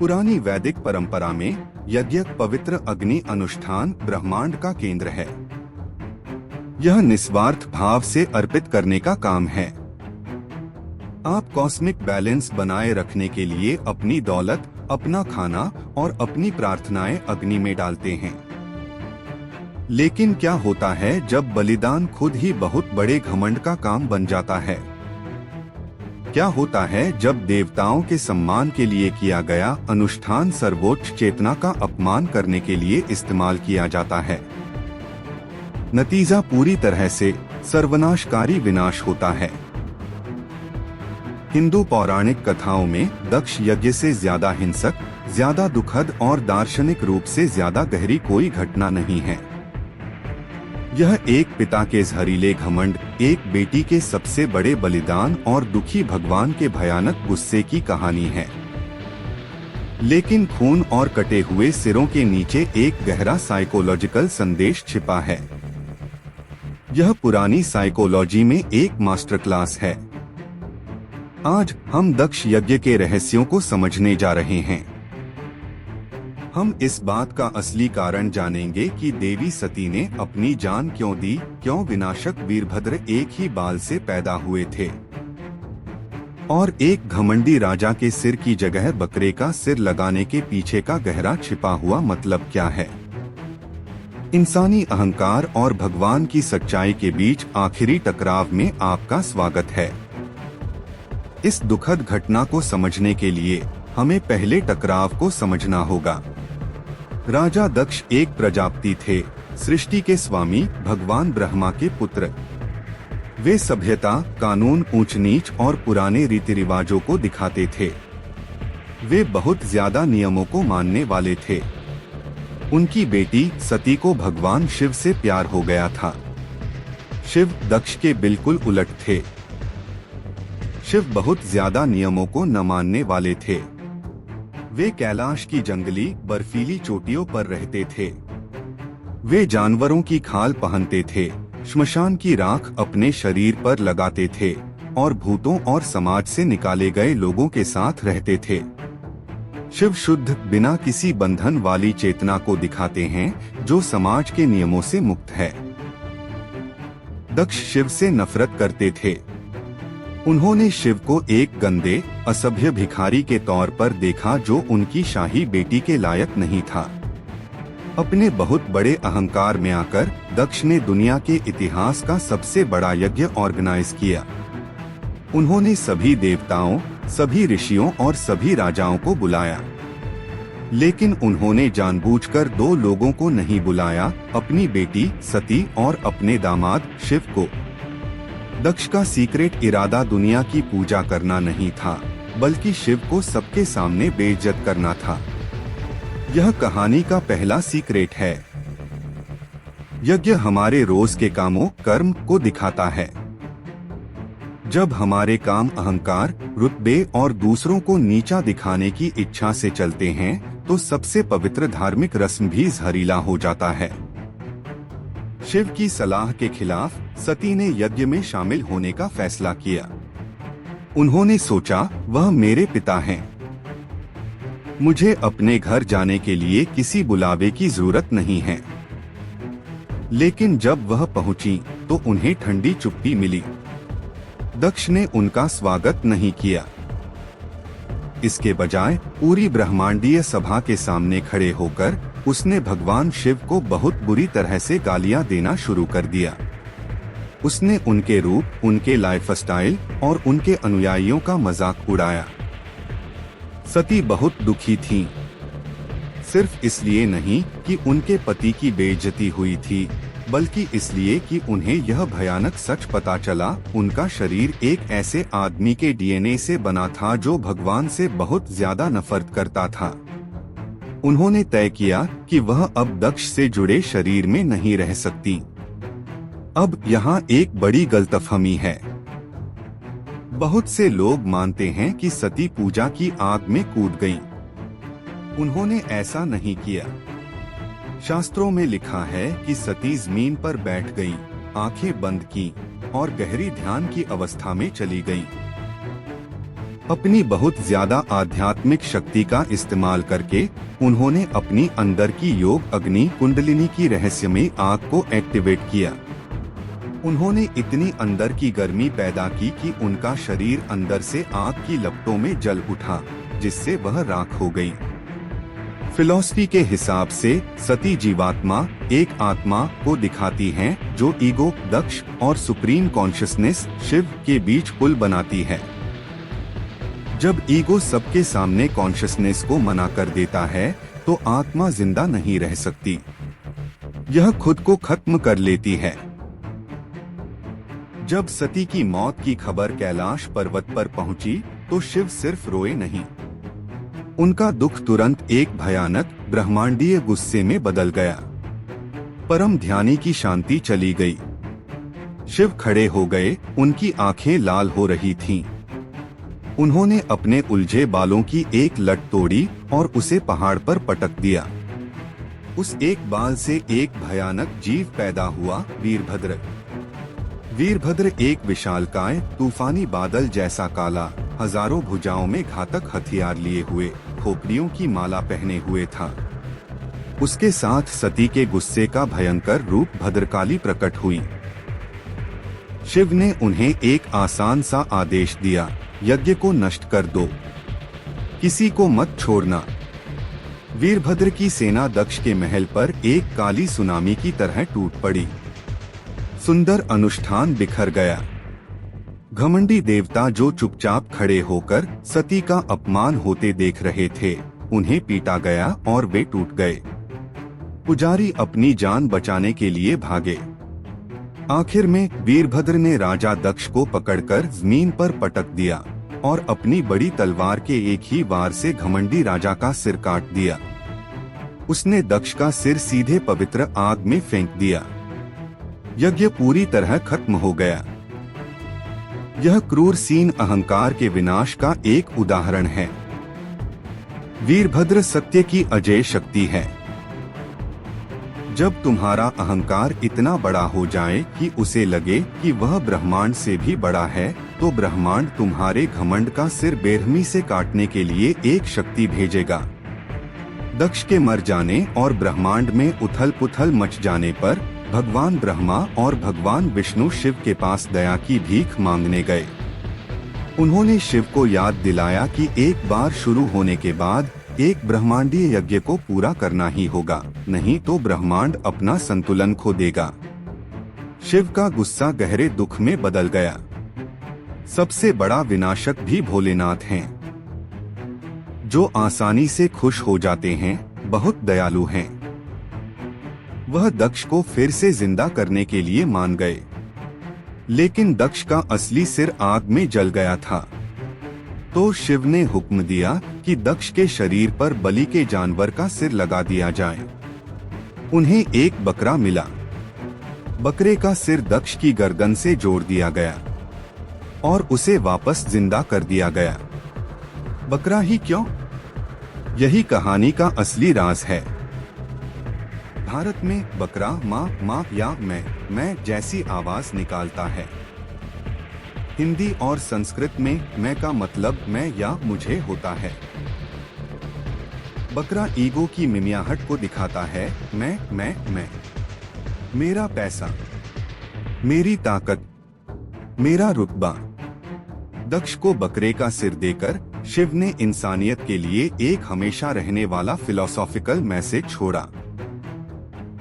पुरानी वैदिक परंपरा में यज्ञ पवित्र अग्नि अनुष्ठान ब्रह्मांड का केंद्र है। यह निस्वार्थ भाव से अर्पित करने का काम है। आप कॉस्मिक बैलेंस बनाए रखने के लिए अपनी दौलत, अपना खाना और अपनी प्रार्थनाएं अग्नि में डालते हैं। लेकिन क्या होता है जब बलिदान खुद ही बहुत बड़े घमंड का काम बन जाता है? क्या होता है जब देवताओं के सम्मान के लिए किया गया अनुष्ठान सर्वोच्च चेतना का अपमान करने के लिए इस्तेमाल किया जाता है? नतीजा पूरी तरह से सर्वनाशकारी विनाश होता है। हिंदू पौराणिक कथाओं में दक्ष यज्ञ से ज्यादा हिंसक, ज्यादा दुखद और दार्शनिक रूप से ज्यादा गहरी कोई घटना नहीं है। यह एक पिता के जहरीले घमंड, एक बेटी के सबसे बड़े बलिदान और दुखी भगवान के भयानक गुस्से की कहानी है। लेकिन खून और कटे हुए सिरों के नीचे एक गहरा साइकोलॉजिकल संदेश छिपा है। यह पुरानी साइकोलॉजी में एक मास्टर क्लास है। आज हम दक्ष यज्ञ के रहस्यों को समझने जा रहे हैं। हम इस बात का असली कारण जानेंगे कि देवी सती ने अपनी जान क्यों दी, क्यों विनाशक वीरभद्र एक ही बाल से पैदा हुए थे और एक घमंडी राजा के सिर की जगह बकरे का सिर लगाने के पीछे का गहरा छिपा हुआ मतलब क्या है। इंसानी अहंकार और भगवान की सच्चाई के बीच आखिरी टकराव में आपका स्वागत है। इस दुखद घटना को समझने के लिए हमें पहले टकराव को समझना होगा। राजा दक्ष एक प्रजापति थे, सृष्टि के स्वामी, भगवान ब्रह्मा के पुत्र। वे सभ्यता, कानून, ऊंच नीच और पुराने रीति रिवाजों को दिखाते थे। वे बहुत ज्यादा नियमों को मानने वाले थे। उनकी बेटी सती को भगवान शिव से प्यार हो गया था। शिव दक्ष के बिल्कुल उलट थे। शिव बहुत ज्यादा नियमों को न मानने वाले थे। वे कैलाश की जंगली बर्फीली चोटियों पर रहते थे। वे जानवरों की खाल पहनते थे, श्मशान की राख अपने शरीर पर लगाते थे और भूतों और समाज से निकाले गए लोगों के साथ रहते थे। शिव शुद्ध, बिना किसी बंधन वाली चेतना को दिखाते हैं जो समाज के नियमों से मुक्त है। दक्ष शिव से नफरत करते थे। उन्होंने शिव को एक गंदे, असभ्य भिखारी के तौर पर देखा जो उनकी शाही बेटी के लायक नहीं था। अपने बहुत बड़े अहंकार में आकर दक्ष ने दुनिया के इतिहास का सबसे बड़ा यज्ञ ऑर्गेनाइज किया। उन्होंने सभी देवताओं, सभी ऋषियों और सभी राजाओं को बुलाया। लेकिन उन्होंने जानबूझकर दो लोगों को नहीं बुलाया, अपनी बेटी सती और अपने दामाद शिव को। दक्ष का सीक्रेट इरादा दुनिया की पूजा करना नहीं था, बल्कि शिव को सबके सामने बेइज्जत करना था। यह कहानी का पहला सीक्रेट है। यज्ञ हमारे रोज के कामों, कर्म को दिखाता है। जब हमारे काम अहंकार, रुतबे और दूसरों को नीचा दिखाने की इच्छा से चलते हैं, तो सबसे पवित्र धार्मिक रस्म भी जहरीला हो जाता है। शिव की सलाह के खिलाफ सती ने यज्ञ में शामिल होने का फैसला किया। उन्होंने सोचा, वह मेरे पिता हैं। मुझे अपने घर जाने के लिए किसी बुलावे की जरूरत नहीं है। लेकिन जब वह पहुंची तो उन्हें ठंडी चुप्पी मिली। दक्ष ने उनका स्वागत नहीं किया। इसके बजाय पूरी ब्रह्मांडीय सभा के सामने खड़े होकर उसने भगवान शिव को बहुत बुरी तरह से गालियां देना शुरू कर दिया। उसने उनके रूप, उनके लाइफस्टाइल और उनके अनुयायियों का मजाक उड़ाया। सती बहुत दुखी थीं। सिर्फ इसलिए नहीं कि उनके पति की बेइज्जती हुई थी, बल्कि इसलिए कि उन्हें यह भयानक सच पता चला, उनका शरीर एक ऐसे आदमी के डीएनए से बना था जो भगवान से बहुत ज्यादा नफरत करता था। उन्होंने तय किया कि वह अब दक्ष से जुड़े शरीर में नहीं रह सकती। अब यहाँ एक बड़ी गलतफहमी है। बहुत से लोग मानते हैं कि सती पूजा की आग में कूद गईं। उन्होंने ऐसा नहीं किया। शास्त्रों में लिखा है कि सती जमीन पर बैठ गईं, आंखें बंद की और गहरी ध्यान की अवस्था में चली गईं। अपनी बहुत ज्यादा आध्यात्मिक शक्ति का इस्तेमाल करके उन्होंने अपनी अंदर की योग अग्नि कुंडलिनी की रहस्यमय आग को एक्टिवेट किया। उन्होंने इतनी अंदर की गर्मी पैदा की कि उनका शरीर अंदर से आग की लपटों में जल उठा, जिससे वह राख हो गई। फिलॉसफी के हिसाब से सती जीवात्मा एक आत्मा को दिखाती हैं जो ईगो, दक्ष और सुप्रीम कॉन्शियसनेस शिव के बीच पुल बनाती है। जब ईगो सबके सामने कॉन्शियसनेस को मना कर देता है तो आत्मा जिंदा नहीं रह सकती, यह खुद को खत्म कर लेती है। जब सती की मौत की खबर कैलाश पर्वत पर पहुंची तो शिव सिर्फ रोए नहीं, उनका दुख तुरंत एक भयानक ब्रह्मांडीय गुस्से में बदल गया। परम ध्यानी की शांति चली गई। शिव खड़े हो गए, उनकी आंखें लाल हो रही थीं। उन्होंने अपने उलझे बालों की एक लट तोड़ी और उसे पहाड़ पर पटक दिया। उस एक बाल से एक भयानक जीव पैदा हुआ, वीरभद्र। वीरभद्र एक विशालकाय तूफानी बादल जैसा काला, हजारों भुजाओं में घातक हथियार लिए हुए, खोपड़ियों की माला पहने हुए था। उसके साथ सती के गुस्से का भयंकर रूप भद्रकाली प्रकट हुई। शिव ने उन्हें एक आसान सा आदेश दिया, यज्ञ को नष्ट कर दो, किसी को मत छोड़ना। वीरभद्र की सेना दक्ष के महल पर एक काली सुनामी की तरह टूट पड़ी। सुंदर अनुष्ठान बिखर गया। घमंडी देवता जो चुपचाप खड़े होकर सती का अपमान होते देख रहे थे, उन्हें पीटा गया और वे टूट गए। पुजारी अपनी जान बचाने के लिए भागे। आखिर में वीरभद्र ने राजा दक्ष को पकड़कर जमीन पर पटक दिया और अपनी बड़ी तलवार के एक ही वार से घमंडी राजा का सिर काट दिया। उसने दक्ष का सिर सीधे पवित्र आग में फेंक दिया। यज्ञ पूरी तरह खत्म हो गया। यह क्रूर सीन अहंकार के विनाश का एक उदाहरण है। वीरभद्र सत्य की अजेय शक्ति है। जब तुम्हारा अहंकार इतना बड़ा हो जाए कि उसे लगे कि वह ब्रह्मांड से भी बड़ा है, तो ब्रह्मांड तुम्हारे घमंड का सिर बेरहमी से काटने के लिए एक शक्ति भेजेगा। दक्ष के मर जाने और ब्रह्मांड में उथल पुथल मच जाने पर भगवान ब्रह्मा और भगवान विष्णु शिव के पास दया की भीख मांगने गए। उन्होंने शिव को याद दिलाया कि एक बार शुरू होने के बाद एक ब्रह्मांडीय यज्ञ को पूरा करना ही होगा, नहीं तो ब्रह्मांड अपना संतुलन खो देगा। शिव का गुस्सा गहरे दुख में बदल गया। सबसे बड़ा विनाशक भी भोलेनाथ हैं, जो आसानी से खुश हो जाते हैं, बहुत दयालु हैं। वह दक्ष को फिर से जिंदा करने के लिए मान गए, लेकिन दक्ष का असली सिर आग में जल गया था। तो शिव ने हुक्म दिया कि दक्ष के शरीर पर बलि के जानवर का सिर लगा दिया जाए। उन्हें एक बकरा मिला। बकरे का सिर दक्ष की गर्दन से जोड़ दिया गया और उसे वापस जिंदा कर दिया गया। बकरा ही क्यों? यही कहानी का असली राज है। भारत में बकरा माँ या मैं जैसी आवाज निकालता है। हिंदी और संस्कृत में मैं का मतलब मैं या मुझे होता है। बकरा ईगो की मिमियाहट को दिखाता है, मैं, मेरा पैसा, मेरी ताकत, मेरा रुतबा। दक्ष को बकरे का सिर देकर शिव ने इंसानियत के लिए एक हमेशा रहने वाला फिलोसॉफिकल मैसेज छोड़ा।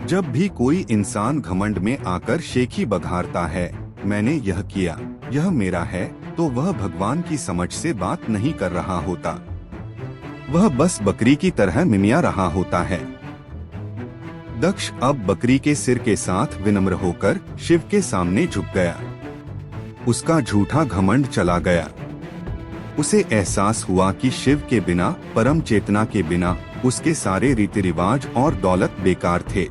जब भी कोई इंसान घमंड में आकर शेखी बघारता है, मैंने यह किया, यह मेरा है, तो वह भगवान की समझ से बात नहीं कर रहा होता। वह बस बकरी की तरह मिमिया रहा होता है। दक्ष अब बकरी के सिर के साथ विनम्र होकर शिव के सामने झुक गया। उसका झूठा घमंड चला गया। उसे एहसास हुआ कि शिव के बिना, परम चेतना के बिना, उसके सारे रीति रिवाज और दौलत बेकार थे।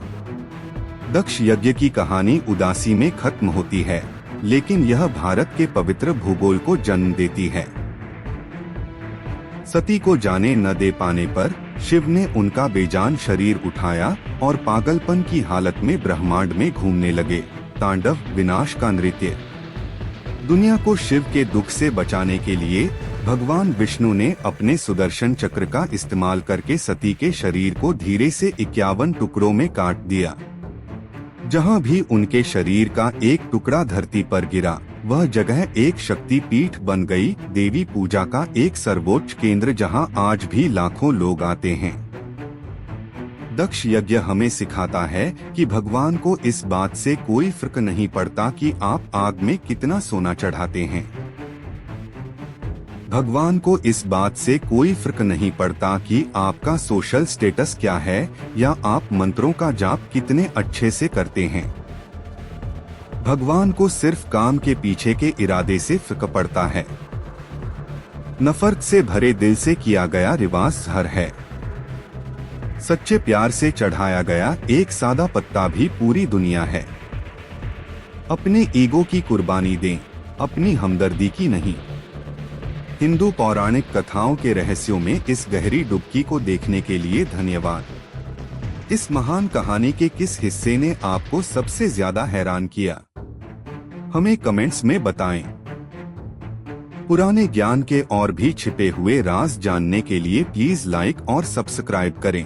दक्ष यज्ञ की कहानी उदासी में खत्म होती है, लेकिन यह भारत के पवित्र भूगोल को जन्म देती है। सती को जाने न दे पाने पर शिव ने उनका बेजान शरीर उठाया और पागलपन की हालत में ब्रह्मांड में घूमने लगे। तांडव, विनाश का नृत्य। दुनिया को शिव के दुख से बचाने के लिए भगवान विष्णु ने अपने सुदर्शन चक्र का इस्तेमाल करके सती के शरीर को धीरे से 51 टुकड़ों में काट दिया। जहां भी उनके शरीर का एक टुकड़ा धरती पर गिरा, वह जगह एक शक्ति पीठ बन गई, देवी पूजा का एक सर्वोच्च केंद्र जहां आज भी लाखों लोग आते हैं। दक्ष यज्ञ हमें सिखाता है कि भगवान को इस बात से कोई फर्क नहीं पड़ता कि आप आग में कितना सोना चढ़ाते हैं। भगवान को इस बात से कोई फर्क नहीं पड़ता कि आपका सोशल स्टेटस क्या है या आप मंत्रों का जाप कितने अच्छे से करते हैं। भगवान को सिर्फ काम के पीछे के इरादे से फर्क पड़ता है। नफरत से भरे दिल से किया गया रिवाज हर है। सच्चे प्यार से चढ़ाया गया एक सादा पत्ता भी पूरी दुनिया है। अपने ईगो की कुर्बानी दें, अपनी हमदर्दी की नहीं। हिंदू पौराणिक कथाओं के रहस्यों में इस गहरी डुबकी को देखने के लिए धन्यवाद। इस महान कहानी के किस हिस्से ने आपको सबसे ज्यादा हैरान किया, हमें कमेंट्स में बताएं। पुराने ज्ञान के और भी छिपे हुए राज जानने के लिए प्लीज लाइक और सब्सक्राइब करें।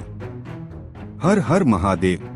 हर हर महादेव।